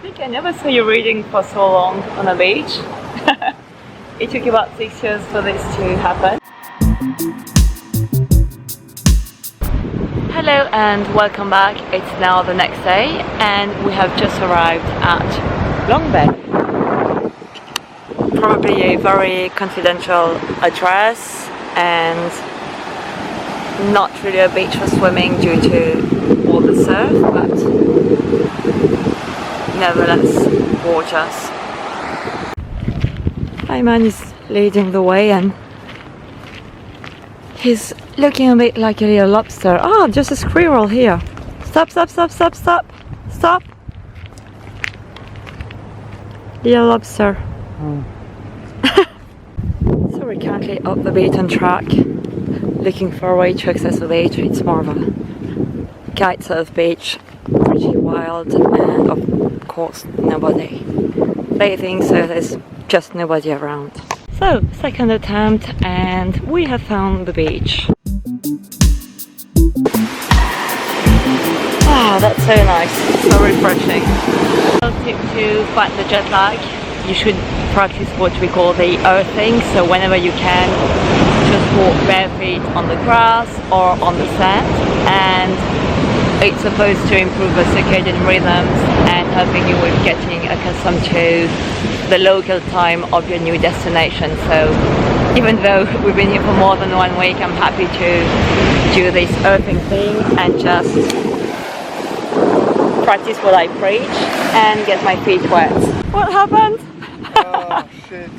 think I never saw you reading for so long on a beach. It took about 6 years for this to happen. Hello and welcome back. It's now the next day and we have just arrived at Long Bay. Probably a very confidential address and not really a beach for swimming due to all the surf, but nevertheless gorgeous. My man is leading the way and he's looking a bit like a little lobster. Ah, just a squirrel here. Stop, stop, stop, stop, stop, stop. Little lobster. So we're currently up the beaten track, looking for a way to access the beach. It's more of a kite surf beach, pretty wild, and of course nobody bathing, so there's just nobody around. So, second attempt and we have found the beach. Wow, that's so nice, so refreshing. Tip to fight the jet lag, you should practice what we call the earthing, so whenever you can, just walk bare feet on the grass or on the sand, and it's supposed to improve the circadian rhythms and helping you with getting accustomed to the local time of your new destination. So even though we've been here for more than 1 week, I'm happy to do this earthing thing and just practice what I preach and get my feet wet. What happened? Oh shit.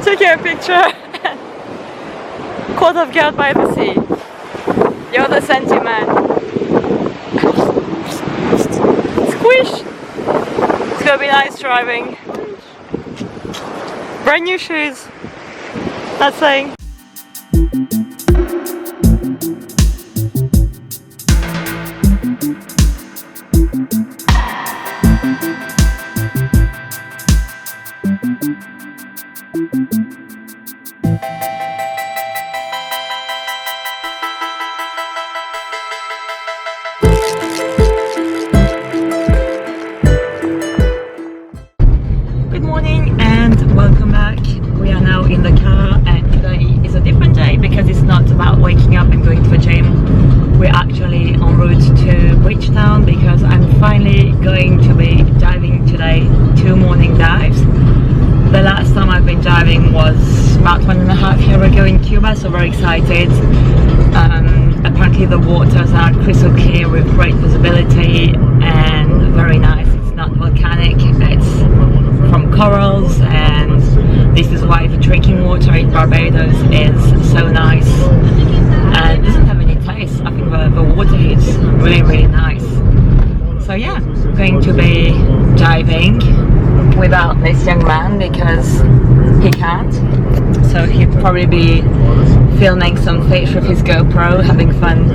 Taking a picture. Caught off guard by the sea. You're the sentiment. Squish! It's gonna be nice driving. Brand new shoes. That's saying. Good morning and welcome back. We are now in the car and today is a different day because it's not about waking up and going to the gym. We're actually en route to Bridgetown because I'm finally going to be diving today, 2 morning dives. The last time I've been diving was about 1.5 years ago in Cuba, so very excited. Apparently the waters are crystal clear with great visibility and very nice. It's not volcanic, it's from corals, and this is why the drinking water in Barbados is so nice and doesn't have any taste. I think the water is really, really nice. So yeah, I'm going to be diving without this young man because he can't. So he'll probably be filming some fish with his GoPro, having fun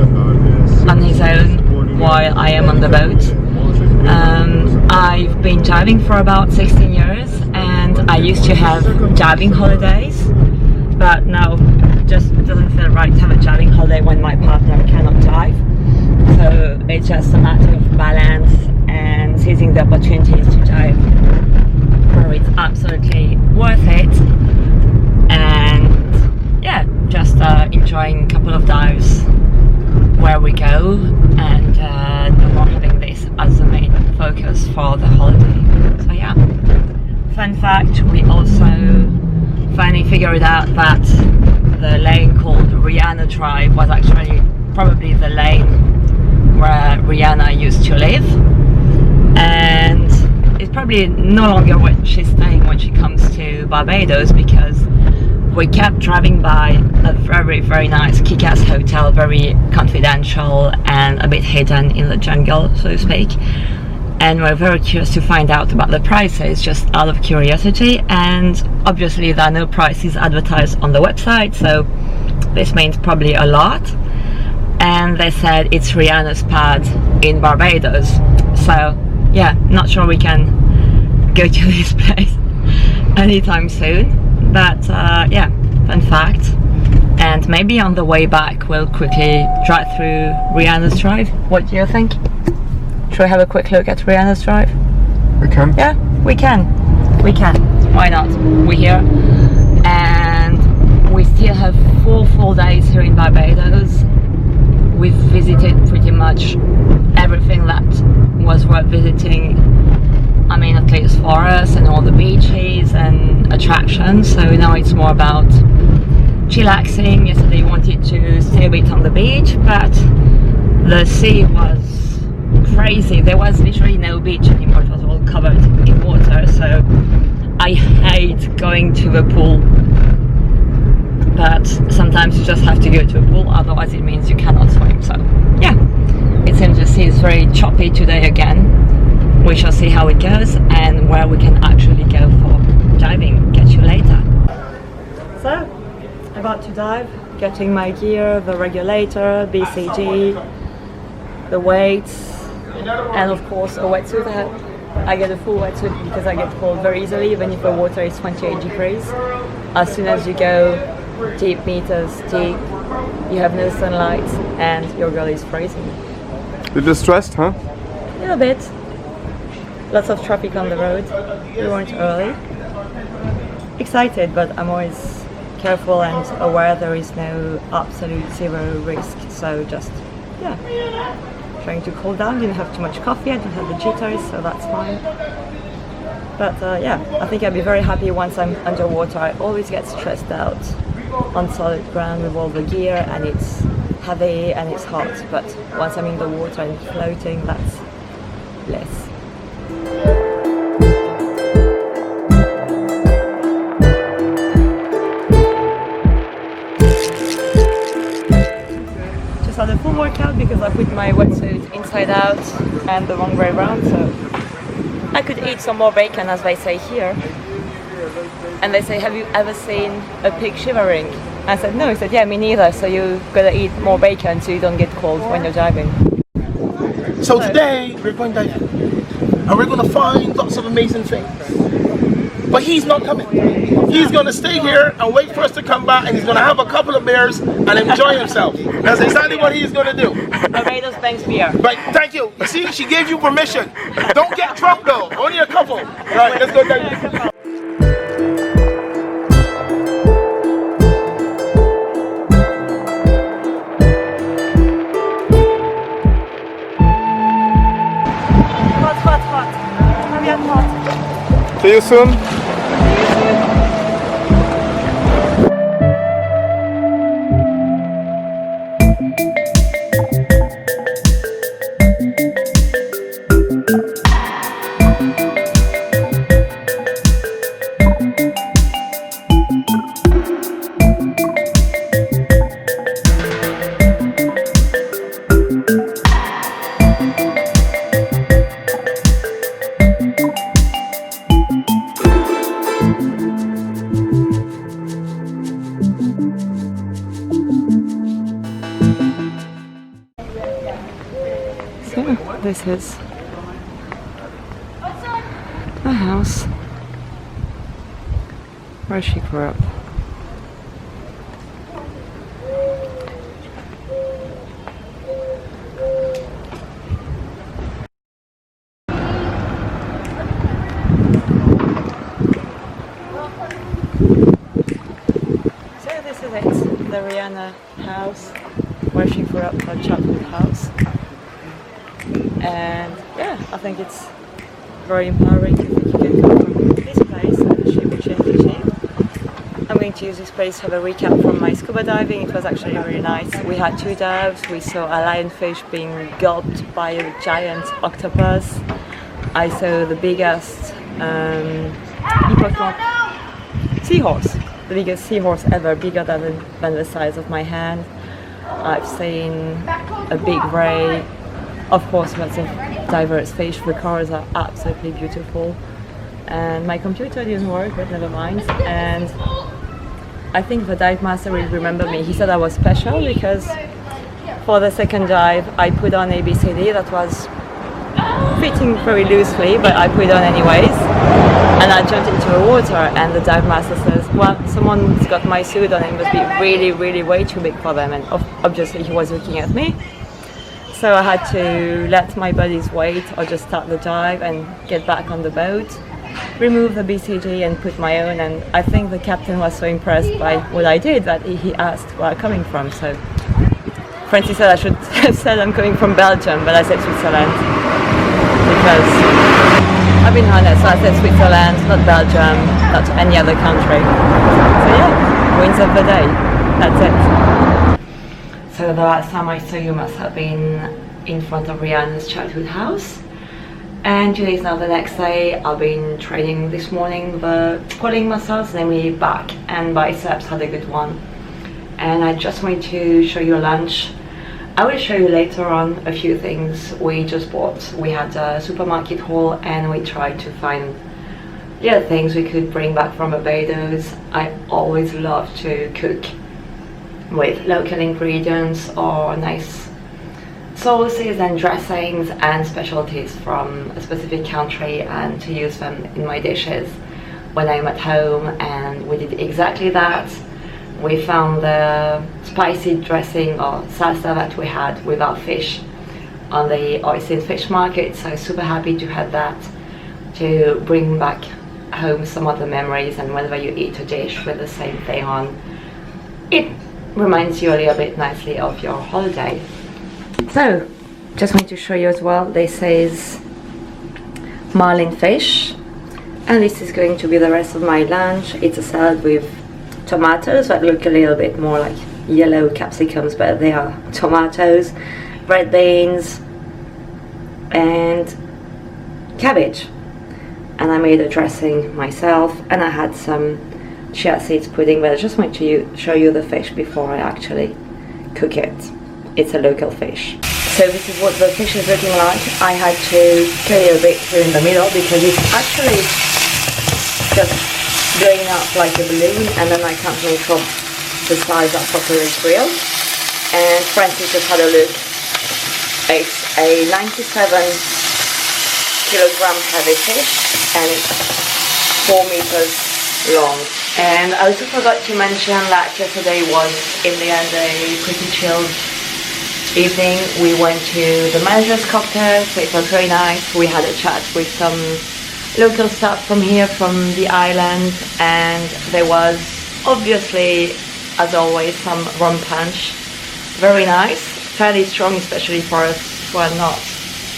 on his own while I am on the boat. I've been diving for about 16 years and I used to have diving holidays, but now it just doesn't feel right to have a diving holiday when my partner cannot dive. So it's just a matter of balance and seizing the opportunities to dive where it's absolutely worth it, and yeah, just enjoying a couple of dives where we go and no more having this as the main focus for the holiday. So yeah, fun fact, we also finally figured out that the lane called Rihanna Drive was actually probably the lane where Rihanna used to live, and it's probably no longer where she's staying when she comes to Barbados, because we kept driving by a very, very nice kick-ass hotel, very confidential and a bit hidden in the jungle, so to speak. And we're very curious to find out about the prices, just out of curiosity. And obviously there are no prices advertised on the website, so this means probably a lot. And they said it's Rihanna's pad in Barbados. So yeah, not sure we can go to this place anytime soon. But yeah, fun fact. And maybe on the way back we'll quickly drive through Rihanna's Drive. What do you think? Should we have a quick look at Rihanna's Drive? We can. Yeah, we can. We can. Why not? We're here. And we still have 4 full days here in Barbados. We've visited pretty much everything that was worth visiting. I mean, at least for us, and all the beaches and attractions. So now it's more about chillaxing. Yesterday we wanted to stay a bit on the beach, but the sea was crazy. There was literally no beach anymore. It was all covered in water. So I hate going to the pool, but sometimes you just have to go to a pool, otherwise it means you cannot swim. So yeah, it seems the sea is very choppy today again. We shall see how it goes and where we can actually go for diving. Catch you later. So, about to dive, getting my gear, the regulator, BCG, the weights, and of course a wetsuit. I get a full wetsuit because I get cold very easily, even if the water is 28 degrees. As soon as you go deep meters deep, you have no sunlight and your girl is freezing. You're distressed, huh? A little bit. Lots of traffic on the road. We weren't early. Excited, but I'm always careful and aware there is no absolute zero risk. So just, yeah, trying to cool down. Didn't have too much coffee. I didn't have the jitters, so that's fine. But yeah, I think I'll be very happy once I'm underwater. I always get stressed out on solid ground with all the gear, and it's heavy and it's hot. But once I'm in the water and floating, that's less. Just had a full workout because I put my wetsuit inside out and the wrong way around, so I could eat some more bacon, as they say here. And they say, have you ever seen a pig shivering? I said no. He said, yeah, me neither. So you gotta eat more bacon so you don't get cold when you're diving. So today we're going diving and we're going to find lots of amazing things. But he's not coming. He's going to stay here and wait for us to come back, and he's going to have a couple of beers and enjoy himself. That's exactly what he's going to do. Barbados Banks beer. Right, thank you. You see, she gave you permission. Don't get drunk though, only a couple. Right, let's go diving. See you soon. This is the house where she grew up. So this is it, the Rihanna house where she grew up, her childhood house. And yeah, I think it's very empowering to think you can come from this place and achieve what you have achieved. I'm going to use this place to have a recap from my scuba diving. It was actually really nice. We had 2 dives. We saw a lionfish being gulped by a giant octopus. I saw the biggest seahorse, the biggest seahorse ever, bigger than the size of my hand. I've seen a big ray. Of course, lots of diverse fish. The cars are absolutely beautiful. And my computer didn't work, but never mind. And I think the dive master will remember me. He said I was special because for the second dive, I put on ABCD that was fitting very loosely, but I put it on anyways. And I jumped into the water, and the dive master says, well, someone's got my suit on, it must be really, really way too big for them. And obviously he was looking at me. So I had to let my buddies wait or just start the dive and get back on the boat, remove the BCG and put my own, and I think the captain was so impressed by what I did that he asked where I'm coming from. So Francis said I should have said I'm coming from Belgium, but I said Switzerland because I've been honest, so I said Switzerland, not Belgium, not any other country. So yeah, wins of the day, that's it. So the last time I saw you must have been in front of Rihanna's childhood house. And today's now the next day. I've been training this morning the pulling muscles, namely back and biceps, had a good one. And I just wanted to show you a lunch. I will show you later on a few things we just bought. We had a supermarket haul and we tried to find little things we could bring back from Barbados. I always love to cook with local ingredients or nice sauces and dressings and specialties from a specific country, and to use them in my dishes when I'm at home. And we did exactly that. We found the spicy dressing or salsa that we had with our fish on the oyster fish market, so super happy to have that to bring back home some of the memories. And whenever you eat a dish with the same thing on, it reminds you a little bit nicely of your holiday. So just want to show you as well, this is marlin fish, and this is going to be the rest of my lunch. It's a salad with tomatoes that look a little bit more like yellow capsicums, but they are tomatoes, red beans and cabbage. And I made a dressing myself, and I had some chia seeds pudding, but I just want to show you the fish before I actually cook it. It's a local fish. So this is what the fish is looking like. I had to cut it a bit here in the middle because it's actually just blowing up like a balloon, and then I can't make up the size of properly grilled. And Francis just had a look. It's a 97 kilogram heavy fish and it's 4 meters long. And I also forgot to mention that yesterday was in the end a pretty chilled evening. We went to the manager's cocktail, so it was very nice. We had a chat with some local staff from here, from the island, and there was obviously, as always, some rum punch. Very nice, fairly strong, especially for us who are not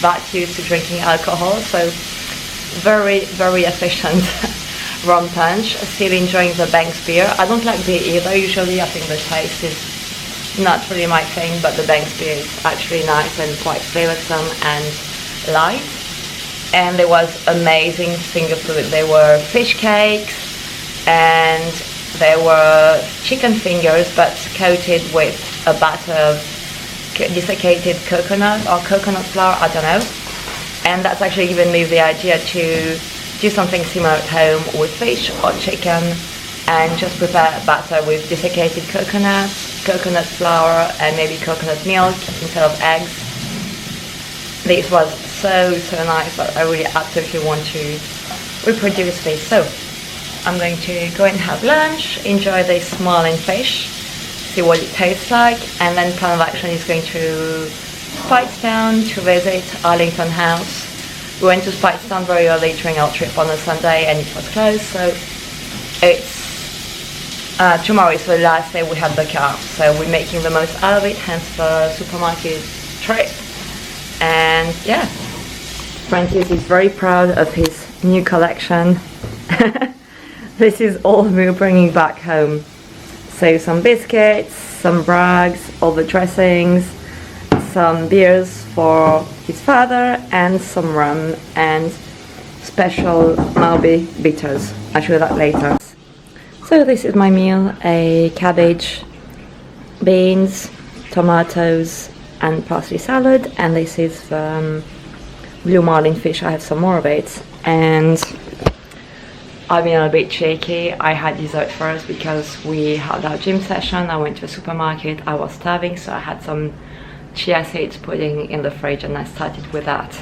that used to drinking alcohol, so very, very efficient rum punch. Still enjoying the Banks beer. I don't like beer either usually. I think the taste is not really my thing, but the Banks beer is actually nice and quite flavoursome and light. And there was amazing finger food. There were fish cakes and there were chicken fingers, but coated with a batter of desiccated coconut or coconut flour, I don't know. And that's actually given me the idea to do something similar at home with fish or chicken, and just prepare a batter with desiccated coconut flour and maybe coconut milk instead of eggs. This was so nice that I really absolutely want to reproduce this. So I'm going to go and have lunch, enjoy this marlin fish, see what it tastes like, and then plan of action is going to Spikestown to visit Arlington House. We went to Spikestown very early during our trip on a Sunday and it was closed, so it's tomorrow is the last day we have the car, so we're making the most out of it, hence the supermarket trip. And yeah, Francis is very proud of his new collection. This is all we're bringing back home. So some biscuits, some brags, all the dressings, some beers for his father, and some rum and special Malby bitters. I'll show you that later. So this is my meal: a cabbage, beans, tomatoes and parsley salad, and this is blue marlin fish. I have some more of it, and I've been a bit cheeky. I had dessert first because we had our gym session. I went to a supermarket, I was starving, so I had some chia seeds pudding in the fridge and I started with that.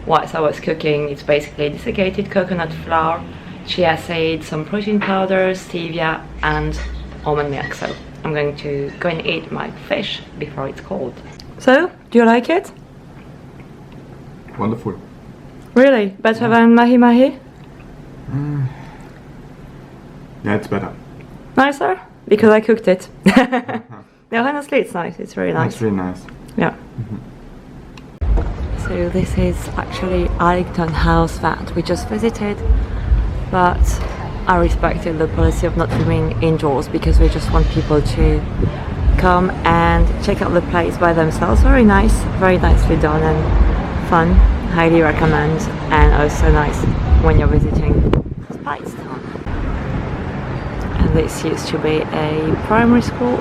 Whilst I was cooking, it's basically desiccated coconut flour, chia seeds, some protein powder, stevia and almond milk. So I'm going to go and eat my fish before it's cold. So, do you like it? Wonderful. Really? Better than mahi mahi? Yeah, it's better. Nicer? Because I cooked it. No, honestly, it's nice. It's really nice. It's really nice. Yeah. So this is actually Arlington House that we just visited, but I respected the policy of not filming indoors because we just want people to come and check out the place by themselves. Very nice, very nicely done and fun. Highly recommend, and also nice when you're visiting Speightstown. And this used to be a primary school.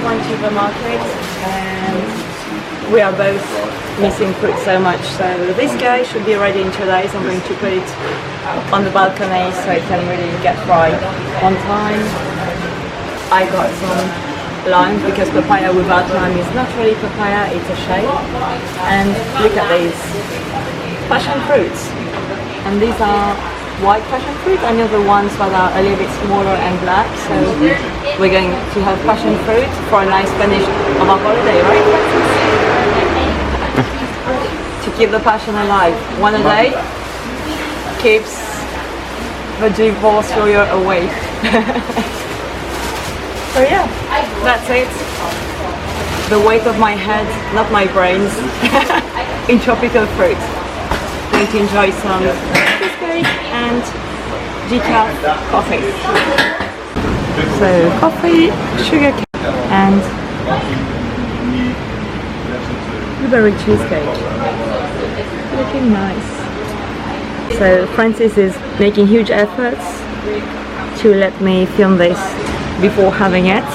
Went to the market and we are both missing fruit so much, so this guy should be ready in 2 days. I'm going to put it on the balcony so it can really get dry on time. I got some limes because papaya without lime is not really papaya, it's a shade. And look at these passion fruits, and these are white passion fruit, and the other ones that are a little bit smaller and black. So we're going to have passion fruit for a nice finish of our holiday, right? To keep the passion alive. One a day keeps the divorce lawyer away. So yeah, that's it. The weight of my head, not my brains, in tropical fruit. Going to enjoy some cheesecake and decaf coffee. So coffee, sugar cake and blueberry cheesecake. Looking nice. So Francis is making huge efforts to let me film this before having it.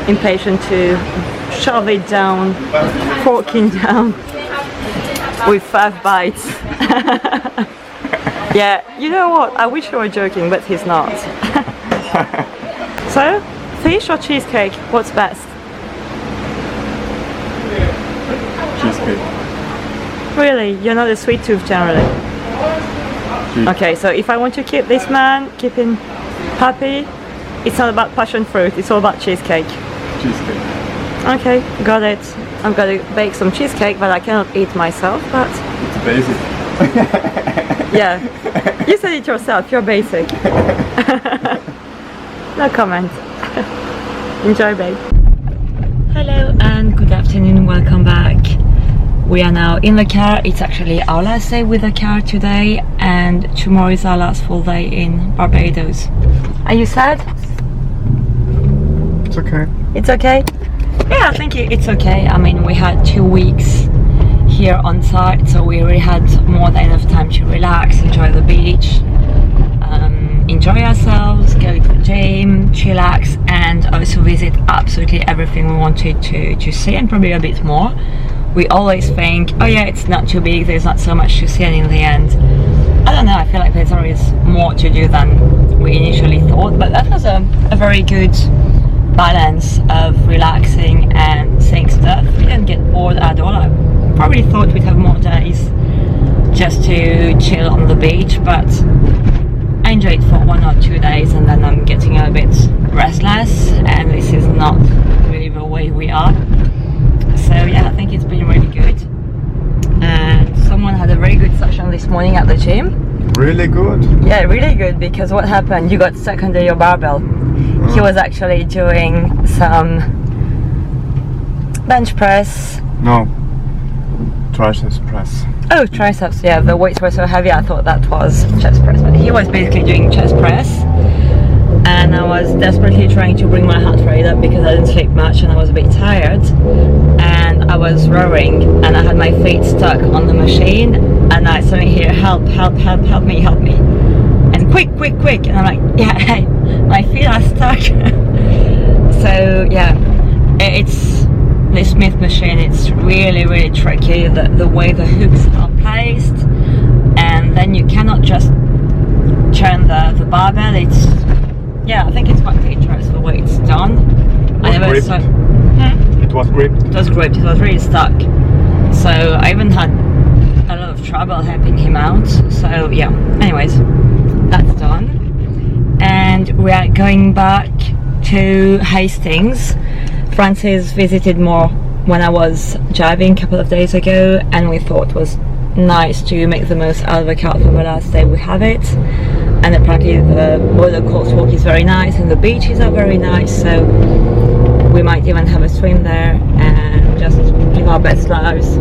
Impatient to shove it down, forking down with 5 bites. Yeah, you know what? I wish you were joking, but he's not. So, fish or cheesecake? What's best? Cheesecake. Really? You're not a sweet tooth generally? Okay, so if I want to keep this man, keep him happy, it's not about passion fruit, it's all about cheesecake. Cheesecake. Okay, got it. I'm gonna bake some cheesecake that I cannot eat myself, but... It's basic. Yeah, you said it yourself, you're basic. No comment. Enjoy, babe. Hello and good afternoon, welcome back. We are now in the car. It's actually our last day with the car today, and tomorrow is our last full day in Barbados. Are you sad? It's okay. It's okay? Yeah, I think it's okay. I mean, we had 2 weeks here on site, so we really had more than enough time to relax, enjoy the beach, enjoy ourselves, go to the gym, chillax, and also visit absolutely everything we wanted to see, and probably a bit more. We always think, oh yeah, it's not too big, there's not so much to see, and in the end, I don't know, I feel like there's always more to do than we initially thought, but that was a very good balance of relaxing and seeing stuff. We didn't get bored at all. I probably thought we'd have more days just to chill on the beach, but I enjoyed for 1 or 2 days and then I'm getting a bit restless, and this is not really the way we are. So yeah, I think it's been really good. And someone had a very good session this morning at the gym. Really good? Yeah, really good, because what happened? You got stuck under your barbell. He was actually doing some bench press. No. Triceps press. Oh, triceps, yeah, the weights were so heavy I thought that was chest press. But he was basically doing chest press. And I was desperately trying to bring my heart rate up because I didn't sleep much and I was a bit tired. And I was rowing and I had my feet stuck on the machine. And I suddenly hear, help me. And quick. And I'm like, yeah, hey, my feet are stuck. So yeah, it's the Smith machine. It's really tricky, the way the hooks are placed, and then you cannot just turn the barbell. It's, yeah, I think it's quite dangerous the way it's done. It was gripped. It was gripped. It was really stuck. So I even had a lot of trouble helping him out. So yeah, anyways, that's done. And we are going back to Hastings. Francis visited more when I was driving a couple of days ago, and we thought it was nice to make the most out of the car for the last day we have it. And apparently the roller coaster walk is very nice and the beaches are very nice, so we might even have a swim there and just live our best lives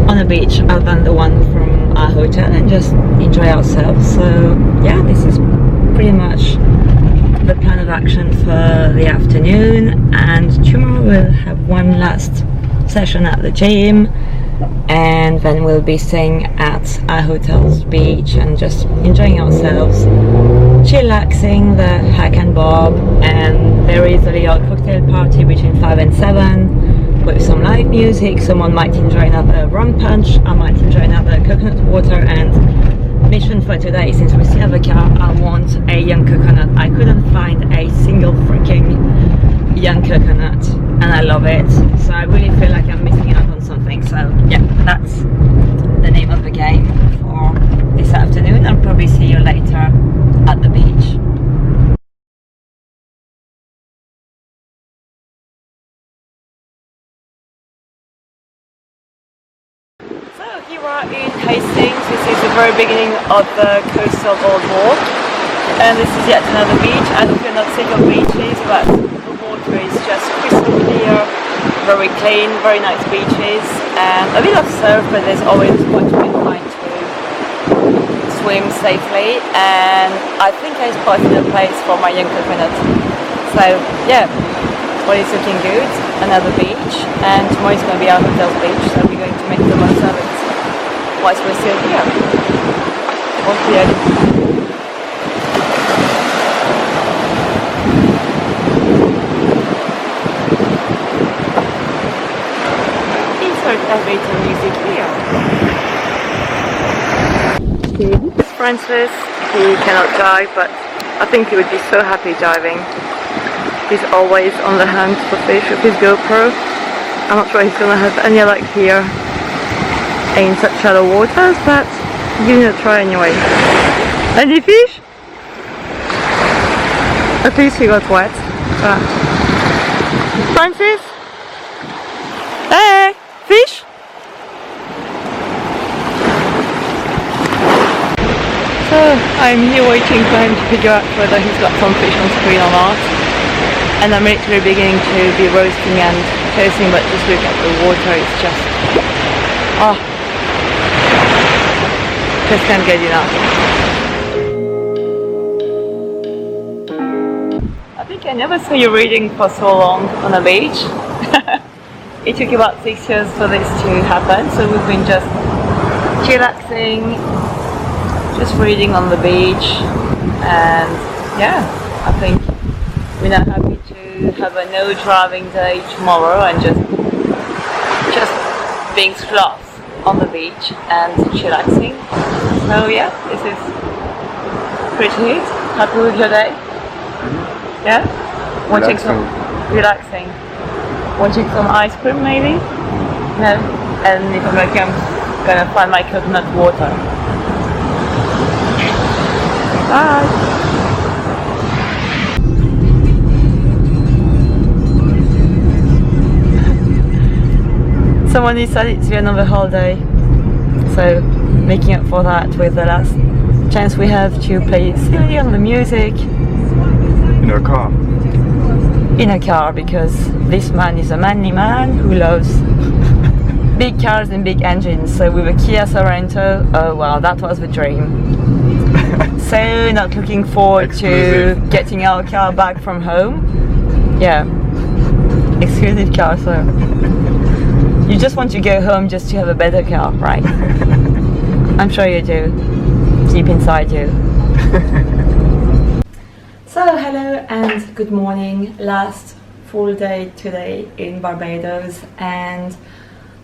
on a beach other than the one from our hotel and just enjoy ourselves. So yeah, this is pretty much the plan of action for the afternoon, and tomorrow we'll have one last session at the gym, and then we'll be staying at our hotel's beach and just enjoying ourselves, chillaxing the hack and bob. And there is a little cocktail party between 5 and 7 with some live music. Someone might enjoy another rum punch, I might enjoy another coconut water. And mission for today, since we still have a car, I want a young coconut. I couldn't find a single freaking young coconut and I love it, so I really feel like I'm missing out on something. So yeah, that's the name of the game for this afternoon. I'll probably see you later at the beach. So here we are in Hastings. This is the very beginning of the coastal boardwalk, and this is yet another beach. I hope you're not sick of beaches, but the water is just crystal clear, very clean, very nice beaches, and a bit of surf, but there's always quite a bit fine to swim safely. And I think I spotted a place for my young coconut. So yeah, well, it's looking good. Another beach, and tomorrow is going to be our hotel's beach, so we're going to make the most of it whilst we're still here. Won't be early. Elevator music here. This is Francis. He cannot drive, but I think he would be so happy driving. He's always on the hunt for fish with his GoPro. I'm not sure he's gonna have any luck here in such shallow waters, but give it a try anyway. Any fish? At least he got wet. But Francis? Hey! Fish? So I'm here waiting for him to figure out whether he's got some fish on screen or not. And I'm literally beginning to be roasting and toasting, but just look at the water, it's just, oh, just can't get enough. I think I never saw you reading for so long on a beach. It took about 6 years for this to happen, so we've been just chillaxing, just reading on the beach, and yeah, I think we're now happy to have a no driving day tomorrow and just being sloths on the beach and chillaxing. So yeah, this is pretty neat. Happy with your day? Yeah? Watching some relaxing. Watching some ice cream maybe? No? And if I'm lucky, I'm gonna find my coconut water. Bye! Someone decided to be another holiday, so making up for that with the last chance we have to play silly on the music. In a car. In a car, because this man is a manly man who loves big cars and big engines. So with a Kia Sorento, oh wow, that was the dream. So not looking forward to getting our car back from home. Yeah, exclusive car, so you just want to go home just to have a better car, right? I'm sure you do, deep inside you. So hello and good morning. Last full day today in Barbados, and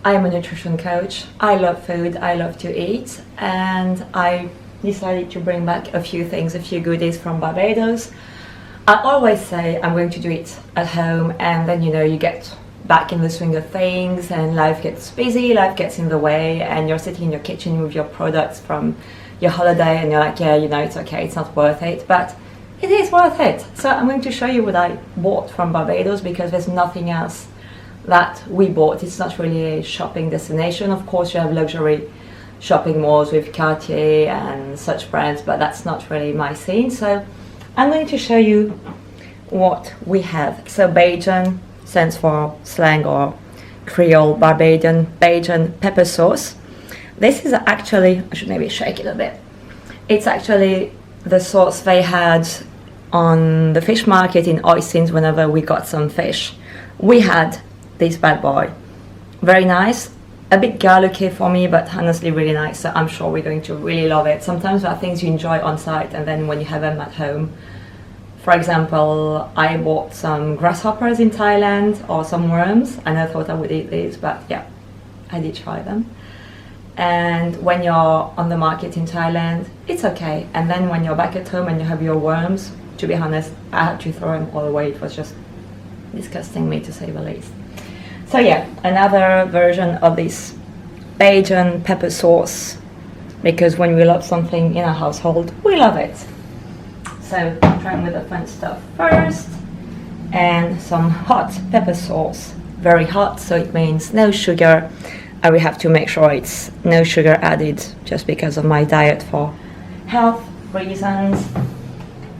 I am a nutrition coach. I love food, I love to eat, and I decided to bring back a few things, a few goodies from Barbados. I always say I'm going to do it at home, and then you get back in the swing of things and life gets busy, life gets in the way, and you're sitting in your kitchen with your products from your holiday and you're like, yeah, it's okay, it's not worth it, but it is worth it. So I'm going to show you what I bought from Barbados, because there's nothing else that we bought. It's not really a shopping destination. Of course you have luxury shopping malls with Cartier and such brands, but that's not really my scene. So I'm going to show you what we have. So Bajan stands for slang or Creole Barbadian Bajan pepper sauce. This is actually, I should maybe shake it a bit. It's actually the sauce they had on the fish market in Oistins whenever we got some fish. We had this bad boy. Very nice. A bit garlicky for me, but honestly really nice. So I'm sure we're going to really love it. Sometimes there are things you enjoy on site and then when you have them at home. For example, I bought some grasshoppers in Thailand or some worms, and I thought I would eat these, but yeah, I did try them. And when you're on the market in Thailand, it's okay. And then when you're back at home and you have your worms, to be honest, I had to throw them all away. It was just disgusting me, to say the least. So yeah, another version of this Bajan pepper sauce, because when we love something in our household, we love it. So I'm trying with the fun stuff first, and some hot pepper sauce. Very hot, so it means no sugar. I will have to make sure it's no sugar added, just because of my diet for health reasons.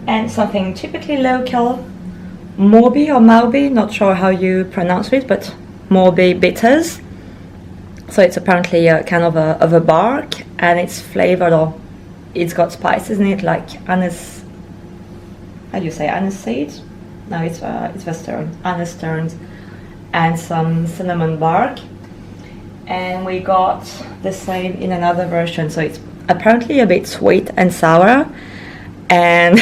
And something typically local, Morbi or Maubi, not sure how you pronounce it, but Morbi bitters. So it's apparently a kind of a bark, and it's flavored, or it's got spices in it, like anise. How do you say anise seeds? No, it's Western anise turned, and some cinnamon bark. And we got the same in another version, so it's apparently a bit sweet and sour. And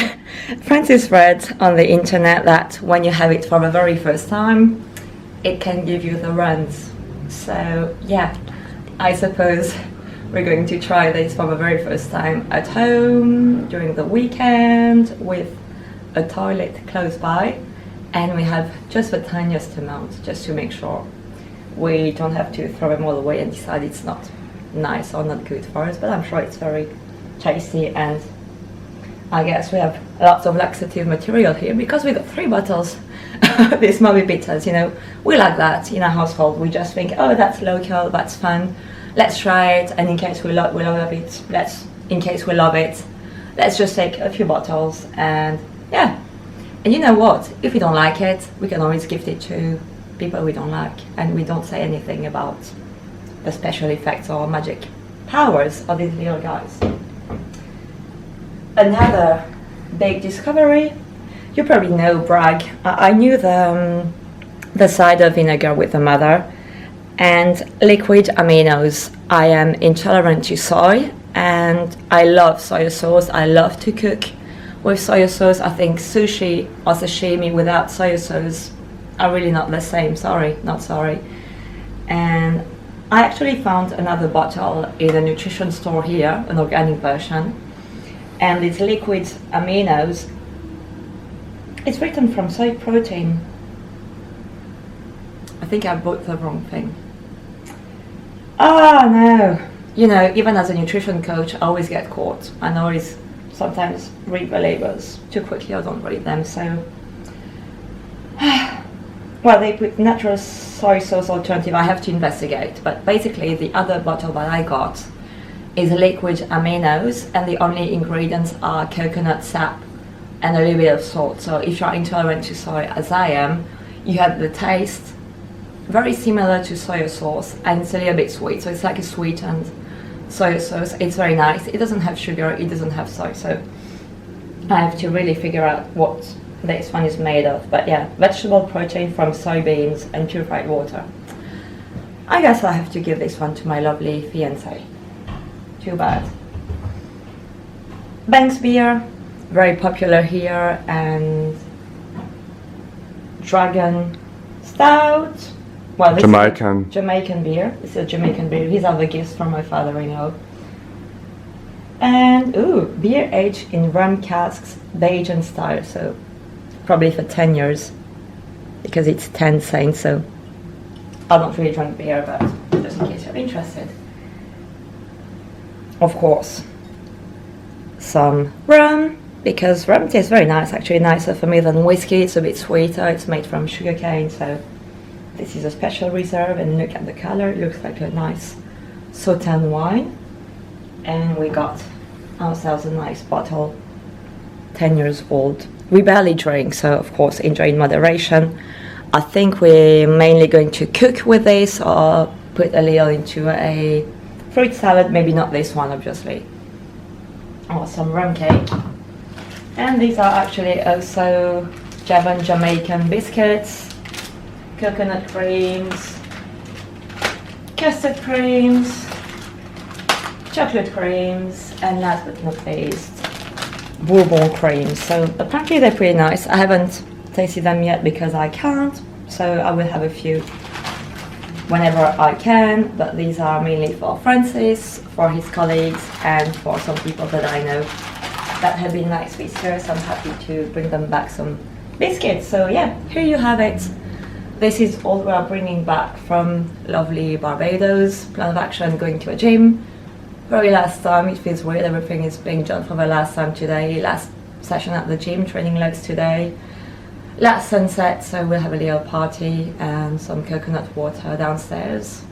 Francis read on the internet that when you have it for the very first time, it can give you the runs. So yeah, I suppose we're going to try this for the very first time at home during the weekend with a toilet close by, and we have just the tiniest amount, just to make sure we don't have to throw them all away and decide it's not nice or not good for us. But I'm sure it's very tasty, and I guess we have lots of laxative material here because we got 3 bottles of these Moby bitters. We like that in our household. We just think, oh, that's local, that's fun, let's try it, and in case we love it, let's just take a few bottles. And yeah, and you know what, if we don't like it, we can always gift it to people we don't like, and we don't say anything about the special effects or magic powers of these little guys. Another big discovery, you probably know Bragg. I knew the cider vinegar with the mother, and liquid aminos. I am intolerant to soy, and I love soy sauce. I love to cook with soy sauce. I think sushi or sashimi without soy sauce are really not the same. Not sorry. And I actually found another bottle in a nutrition store here, an organic version, and it's liquid aminos. It's written from soy protein. I think I bought the wrong thing. Oh no! Even as a nutrition coach, I always get caught, and I always sometimes read the labels too quickly or don't read them. So well, they put natural soy sauce alternative. I have to investigate, but basically the other bottle that I got is liquid aminos, and the only ingredients are coconut sap and a little bit of salt. So if you're intolerant to soy, as I am, you have the taste very similar to soy sauce, and it's a little bit sweet. So it's like a sweetened soy sauce. It's very nice. It doesn't have sugar, it doesn't have soy, so I have to really figure out what this one is made of. But yeah, vegetable protein from soybeans and purified water. I guess I have to give this one to my lovely fiancé. Too bad. Banks beer, very popular here, and Dragon Stout. Well, this Jamaican. is a Jamaican beer. This is a Jamaican beer. These are the gifts from my father-in-law. And beer aged in rum casks, Bajan style. So probably for 10 years because it's 10 cents. So I don't really drink beer, but just in case you're interested. Of course, some rum, because rum tastes very nice, actually nicer for me than whiskey. It's a bit sweeter. It's made from sugarcane, so this is a special reserve, and look at the color. It looks like a nice Sauternes wine. And we got ourselves a nice bottle, 10 years old. We barely drink, so of course enjoy in moderation. I think we're mainly going to cook with this or put a little into a fruit salad, maybe not this one obviously, or some rum cake. And these are actually also Jamaican biscuits, coconut creams, custard creams, chocolate creams, and last but not least, bourbon creams. So apparently they're pretty nice. I haven't tasted them yet because I can't, so I will have a few whenever I can, but these are mainly for Francis, for his colleagues, and for some people that I know that have been nice visitors. I'm happy to bring them back some biscuits. So yeah, here you have it. This is all we are bringing back from lovely Barbados. Plan of action, going to a gym. Very last time, it feels weird, everything is being done for the last time today. Last session at the gym, training legs today. Last sunset, so we'll have a little party and some coconut water downstairs.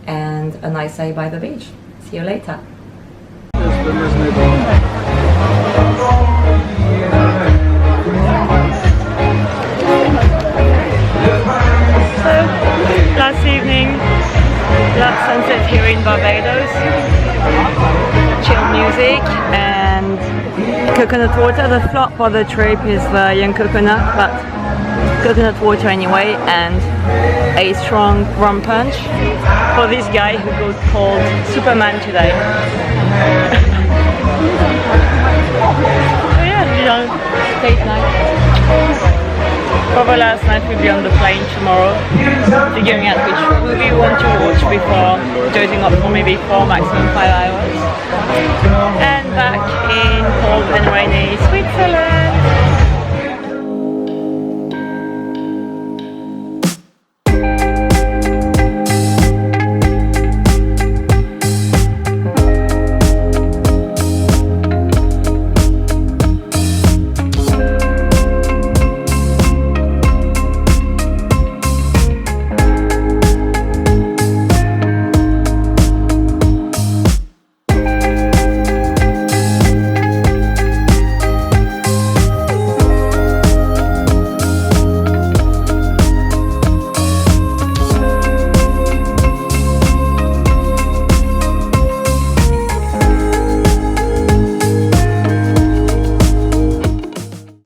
And a nice day by the beach. See you later. Last evening, last sunset here in Barbados. Chill music and coconut water. The flop for the trip is the young coconut, but coconut water anyway, and a strong rum punch for this guy who got called Superman today. So yeah, date night. For the last night we'll be on the plane tomorrow, figuring out which movie we want to watch before dozing off for maybe 4, maximum 5 hours. And back in cold and rainy Switzerland.